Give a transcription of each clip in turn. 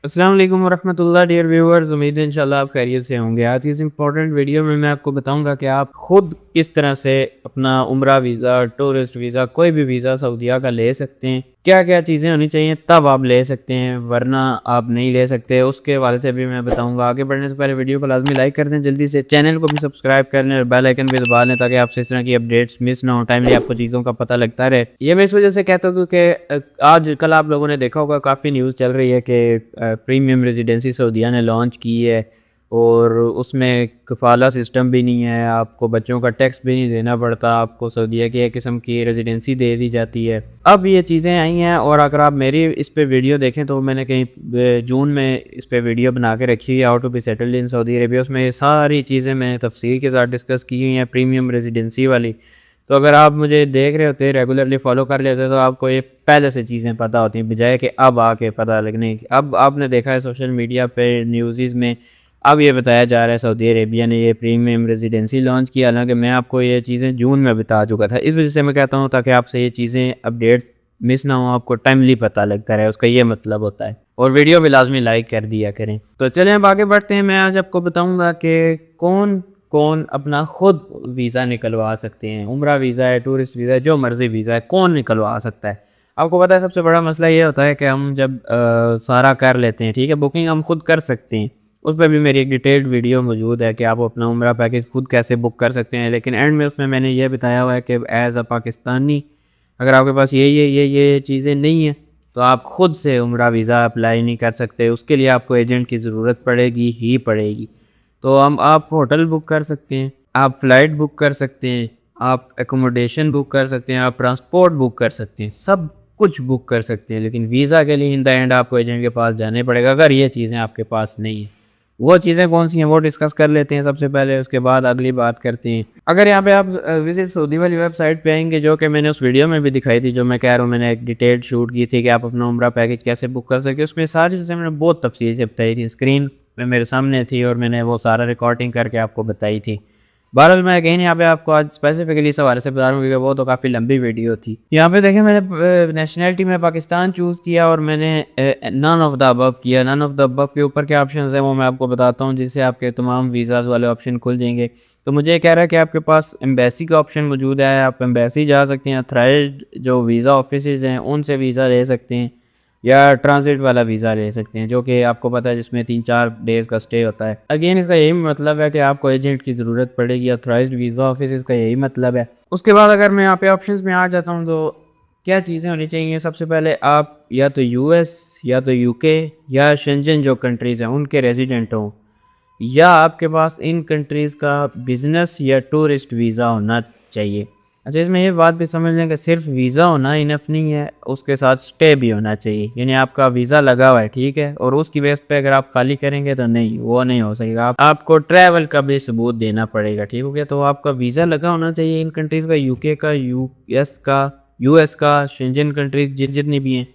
अस्सलाम वालेकुम वरहमतुल्लाह dear viewers, उम्मीद है इंशाल्लाह आप खैरियत से होंगे। आज की इस इंपॉर्टेंट वीडियो में मैं आपको बताऊंगा कि आप खुद किस तरह से अपना उम्रा वीज़ा, टूरिस्ट वीज़ा, कोई भी वीज़ा सऊदीया का ले सकते हैं। क्या क्या चीज़ें होनी चाहिए तब आप ले सकते हैं, वरना आप नहीं ले सकते। उसके हवाले से भी मैं बताऊंगा। आगे बढ़ने से पहले वीडियो को लाजमी लाइक कर दें, जल्दी से चैनल को भी सब्सक्राइब कर लें और बेल आइकन भी दबा लें ताकि आपसे इस तरह की अपडेट्स मिस ना हो, टाइमली आपको चीज़ों का पता लगता रहे। ये मैं इस वजह से कहता हूँ क्योंकि आज कल आप लोगों ने देखा होगा काफ़ी न्यूज़ चल रही है कि प्रीमियम रेजिडेंसी सऊदीया ने लॉन्च की है और उसमें कफाला सिस्टम भी नहीं है, आपको बच्चों का टैक्स भी नहीं देना पड़ता, आपको सऊदीया की एक किस्म की रेजिडेंसी दे दी जाती है। अब ये चीज़ें आई हैं और अगर आप मेरी इस पे वीडियो देखें तो मैंने कहीं जून में इस पे वीडियो बना के रखी हुई है, how to be settled in Saudi Arabia. उसमें ये सारी चीज़ें मैंने तफसील के साथ डिस्कस की हुई हैं प्रीमियम रेजिडेंसी वाली। तो अगर आप मुझे देख रहे होते, रेगुलरली फॉलो कर लेते, तो आपको ये पहले से चीज़ें पता होती हैं, बजाय कि अब आके पता लगने की। अब आपने देखा है सोशल मीडिया पे, न्यूज़ में अब ये बताया जा रहा है सऊदी अरेबिया ने ये प्रीमियम रेजिडेंसी लॉन्च किया, हालांकि मैं आपको ये चीज़ें जून में बता चुका था। इस वजह से मैं कहता हूँ ताकि आपसे ये चीज़ें अपडेट्स मिस ना हो, आपको टाइमली पता लगता रहे, उसका ये मतलब होता है। और वीडियो भी लाजमी लाइक कर दिया करें। तो चलें अब आगे बढ़ते हैं। मैं आज आपको बताऊँगा कि कौन कौन अपना खुद वीज़ा निकलवा सकते हैं। उम्रा वीज़ा है, टूरिस्ट वीज़ा है, जो मर्ज़ी वीज़ा है, कौन निकलवा सकता है। आपको पता है सबसे बड़ा मसला ये होता है कि हम जब सारा कर लेते हैं, ठीक है, बुकिंग हम खुद कर सकते हैं। उस पर भी मेरी एक डिटेल्ड वीडियो मौजूद है कि आप अपना उम्रा पैकेज खुद कैसे बुक कर सकते हैं। लेकिन एंड में उसमें मैंने ये बताया हुआ है कि एज़ अ पाकिस्तानी अगर आपके पास ये चीज़ें नहीं है तो आप खुद से उम्रा वीज़ा अप्लाई नहीं कर सकते। उसके लिए आपको एजेंट की ज़रूरत पड़ेगी ही पड़ेगी। तो हम आप होटल बुक कर सकते हैं, आप फ़्लाइट बुक कर सकते हैं, आप एकोमोडेशन बुक कर सकते हैं, आप ट्रांसपोर्ट बुक कर सकते हैं, सब कुछ बुक कर सकते हैं। लेकिन वीज़ा के लिए इन द एंड आपको एजेंट के पास जाने पड़ेगा अगर ये चीज़ें आपके पास नहीं है। वो चीज़ें कौन सी हैं वो डिस्कस कर लेते हैं सबसे पहले, उसके बाद अगली बात करते हैं। अगर यहाँ पे आप विजिट सऊदी वाली वेबसाइट पे आएंगे, जो कि मैंने उस वीडियो में भी दिखाई थी, जो मैं कह रहा हूँ मैंने एक डिटेल्ड शूट की थी कि आप अपना उम्रा पैकेज कैसे बुक कर सकते, उसमें सारी चीज़ें मैंने बहुत तफसील से बताई थी, स्क्रीन पे मेरे सामने थी और मैंने वो सारा रिकॉर्डिंग करके आपको बताई थी। बहरहाल मैं अगेन यहाँ पे आपको आज स्पेसिफिकली इस हवाले से बता रहा हूँ क्योंकि वो तो काफ़ी लंबी वीडियो थी। यहाँ पे देखें मैंने नेशनैलिटी में पाकिस्तान चूज़ किया और मैंने नन ऑफ द अबव किया। नन ऑफ द अबव के ऊपर क्या ऑप्शन है वो मैं आपको बताता हूँ, जिससे आपके तमाम वीज़ाज़ वाले ऑप्शन खुल जाएंगे। तो मुझे ये कह रहा है कि आपके पास एम्बेसी का ऑप्शन मौजूद है, आप एम्बेसी जा सकते हैं, अथराइज्ड जो वीज़ा ऑफिस हैं उनसे वीज़ा ले सकते हैं, या ट्रांजिट वाला वीज़ा ले सकते हैं जो कि आपको पता है जिसमें 3-4 डेज़ का स्टे होता है। अगेन इसका यही मतलब है कि आपको एजेंट की ज़रूरत पड़ेगी, अथराइज्ड वीज़ा ऑफिस इसका यही मतलब है। उसके बाद अगर मैं यहाँ पे ऑप्शंस में आ जाता हूँ तो क्या चीज़ें होनी चाहिए। सबसे पहले आप या तो यूएस या तो यूके या शेंजन जो कंट्रीज़ हैं उनके रेजिडेंट हों, या आपके पास इन कंट्रीज़ का बिज़नेस या टूरिस्ट वीज़ा होना चाहिए। अच्छा, इसमें ये बात भी समझ लें कि सिर्फ वीज़ा होना इनफ नहीं है, उसके साथ स्टे भी होना चाहिए। यानी आपका वीज़ा लगा हुआ है, ठीक है, और उसकी बेस पे अगर आप खाली करेंगे तो नहीं, वो नहीं हो सकेगा। आपको ट्रैवल का भी सबूत देना पड़ेगा, ठीक हो गया। तो आपका वीज़ा लगा होना चाहिए इन कंट्रीज़ का, यूके का, यूएस का, शेंजन कंट्रीज जितनी भी हैं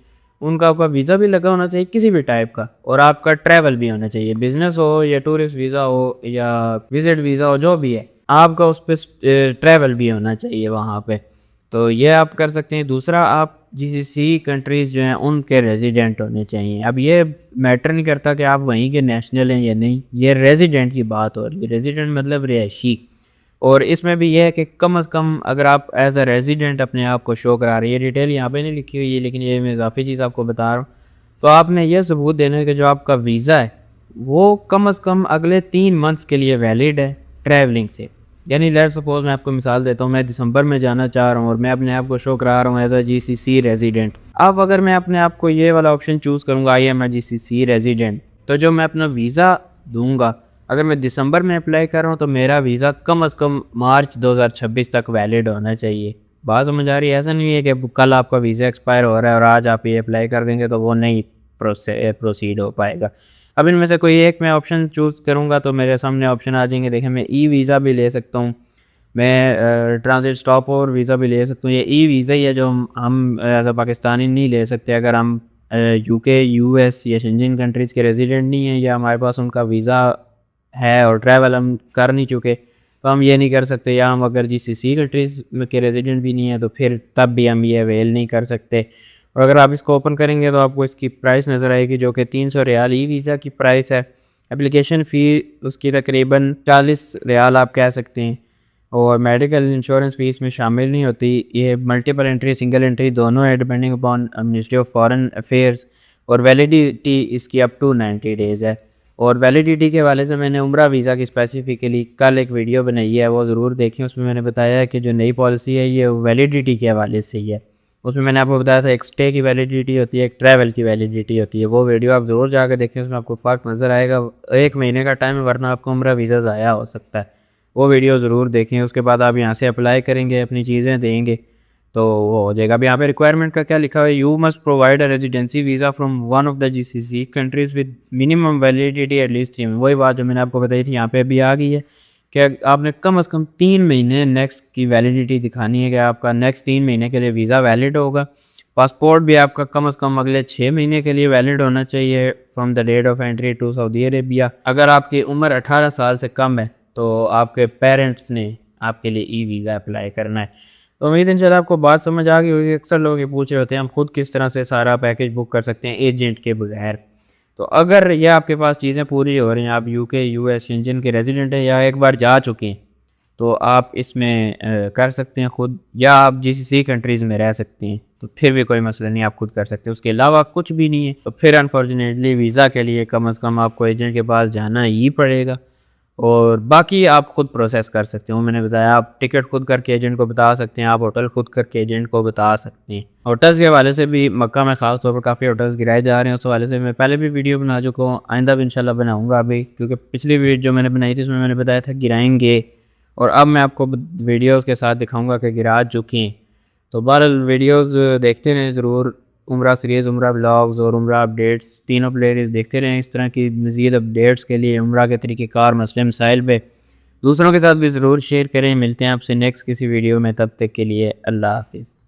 उनका आपका वीज़ा भी लगा होना चाहिए किसी भी टाइप का, और आपका ट्रैवल भी होना चाहिए, बिजनेस हो या टूरिस्ट वीज़ा हो या विजिट वीज़ा हो, जो भी है आपका उस पर ट्रैवल भी होना चाहिए वहाँ पे। तो ये आप कर सकते हैं। दूसरा, आप जीसीसी कंट्रीज़ जो हैं उनके रेजिडेंट होने चाहिए। अब ये मैटर नहीं करता कि आप वहीं के नेशनल हैं या नहीं, ये रेजिडेंट की बात हो रही है। रेजिडेंट मतलब रिहायशी। और इसमें भी यह है कि कम अज़ कम अगर आप एज अ रेजिडेंट अपने आप को शो करा रही है, डिटेल यहाँ पे नहीं लिखी हुई है लेकिन ये मैं इजाफी चीज़ आपको बता रहा हूँ, तो आपने ये सबूत देना है कि जो आपका वीज़ा है वो कम अज़ कम अगले 3 मंथ्स के लिए वैलिड है ट्रैवलिंग से। यानी लेट सपोज मैं आपको मिसाल देता हूँ, मैं दिसंबर में जाना चाह रहा हूँ और मैं अपने आप को शो करा रहा हूँ एज अ जीसीसी रेजिडेंट। अब अगर मैं अपने आप को ये वाला ऑप्शन चूज़ करूँगा, I am a GCC resident, तो जो मैं अपना वीज़ा दूंगा, अगर मैं दिसंबर में अप्लाई कर रहा हूँ तो मेरा वीज़ा कम अज़ कम मार्च 2026 तक वैलिड होना चाहिए। बात समझ आ रही है? ऐसा नहीं है कि कल आपका वीज़ा एक्सपायर हो रहा है और आज आप ये अप्लाई कर देंगे तो वो नहीं प्रोसीड हो पाएगा। अब इनमें से कोई एक मैं ऑप्शन चूज़ करूँगा तो मेरे सामने ऑप्शन आ जाएंगे। देखें, मैं ई वीज़ा भी ले सकता हूँ, मैं ट्रांजिट स्टॉप और वीज़ा भी ले सकता हूँ। ये ई वीज़ा ही है जो हम एज अ पाकिस्तानी नहीं ले सकते अगर हम यूके, यूएस या शेंजन कंट्रीज़ के रेजिडेंट नहीं हैं, या हमारे पास उनका वीज़ा है और ट्रैवल हम कर नहीं चुके, तो हम ये नहीं कर सकते। या हम अगर जीसीसी कंट्रीज़ के रेजिडेंट भी नहीं है तो फिर तब भी हम ये अवेल नहीं कर सकते। और अगर आप इसको ओपन करेंगे तो आपको इसकी प्राइस नज़र आएगी जो कि 300 रियाल ई वीज़ा की प्राइस है। एप्लीकेशन फ़ी उसकी तकरीबन 40 रियाल आप कह सकते हैं, और मेडिकल इंश्योरेंस फीस में शामिल नहीं होती। ये मल्टीपल एंट्री सिंगल एंट्री दोनों है depending upon ministry of foreign affairs, और वैलिडिटी इसकी अप टू 90 डेज़ है। और वैलिडिटी के हवाले से मैंने उम्रा वीज़ा की स्पेसिफिकली कल एक वीडियो बनाई है, वो ज़रूर देखें। उसमें मैंने बताया है कि जो नई पॉलिसी है ये वैलिडिटी के हवाले से ही है। उसमें मैंने आपको बताया था एक स्टे की वैलिडिटी होती है, एक ट्रैवल की वैलिडिटी होती है। वो वीडियो आप ज़रूर जाकर देखें, उसमें आपको फ़र्क नज़र आएगा। 1 महीने का टाइम है, वरना आपको उम्रा वीज़ा ज़ाया हो सकता है। वो वीडियो ज़रूर देखें। उसके बाद आप यहाँ से अप्लाई करेंगे, अपनी चीज़ें देंगे तो वो हो जाएगा। अब यहाँ पे रिक्वायरमेंट का क्या लिखा हुआ है, you must provide a residency visa from one of the GCC countries with minimum validity at least 3 month. वही बात जो मैंने आपको बताई थी यहाँ पे अभी आ गई है कि आपने कम से कम 3 महीने नेक्स्ट की वैलिडिटी दिखानी है कि आपका नेक्स्ट 3 महीने के लिए वीज़ा वैलिड होगा। पासपोर्ट भी आपका कम से कम अगले 6 महीने के लिए वैलिड होना चाहिए from the date of entry to Saudi Arabia. अगर आपकी उम्र 18 साल से कम है तो आपके पेरेंट्स ने आपके लिए ई वीज़ा अप्लाई करना है। तो उम्मीद है इंशाल्लाह आपको बात समझ आ गई होगी। अक्सर लोग ये पूछ रहे होते हैं हम खुद किस तरह से सारा पैकेज बुक कर सकते हैं एजेंट के बगैर। तो अगर ये आपके पास चीज़ें पूरी हो रही हैं, आप यूके यूएस शेंजन के रेजिडेंट हैं या एक बार जा चुके हैं, तो आप इसमें कर सकते हैं खुद, या आप जीसीसी कंट्रीज़ में रह सकते हैं तो फिर भी कोई मसला नहीं, आप खुद कर सकते हैं। उसके अलावा कुछ भी नहीं है तो फिर अनफॉर्चुनेटली वीज़ा के लिए कम से कम आपको एजेंट के पास जाना ही पड़ेगा। और बाकी आप खुद प्रोसेस कर सकते हो। मैंने बताया आप टिकट खुद करके एजेंट को बता सकते हैं, आप होटल खुद करके एजेंट को बता सकते हैं। होटल्स के हवाले से भी मक्का में ख़ास तौर पर काफ़ी होटल्स गिराए जा रहे हैं, उस हवाले से मैं पहले भी वीडियो बना चुका हूँ, आइंदा भी इंशाल्लाह बनाऊँगा अभी, क्योंकि पिछली वीडियो जो मैंने बनाई थी उसमें मैंने बताया था गिराएंगे, और अब मैं आपको वीडियोज़ के साथ दिखाऊँगा कि गिरा चुके हैं। तो बहरहाल वीडियोज़ देखते रहें ज़रूर, उम्रा सीरीज़, उम्रा व्लॉग्स और उम्रा अपडेट्स तीनों प्लेलिस्ट देखते रहें। इस तरह की मज़ीद अपडेट्स के लिए उम्रा के तरीक़ेकार मसले मसाइल पे दूसरों के साथ भी ज़रूर शेयर करें। मिलते हैं आपसे नेक्स्ट किसी वीडियो में, तब तक के लिए अल्लाह हाफ़िज़।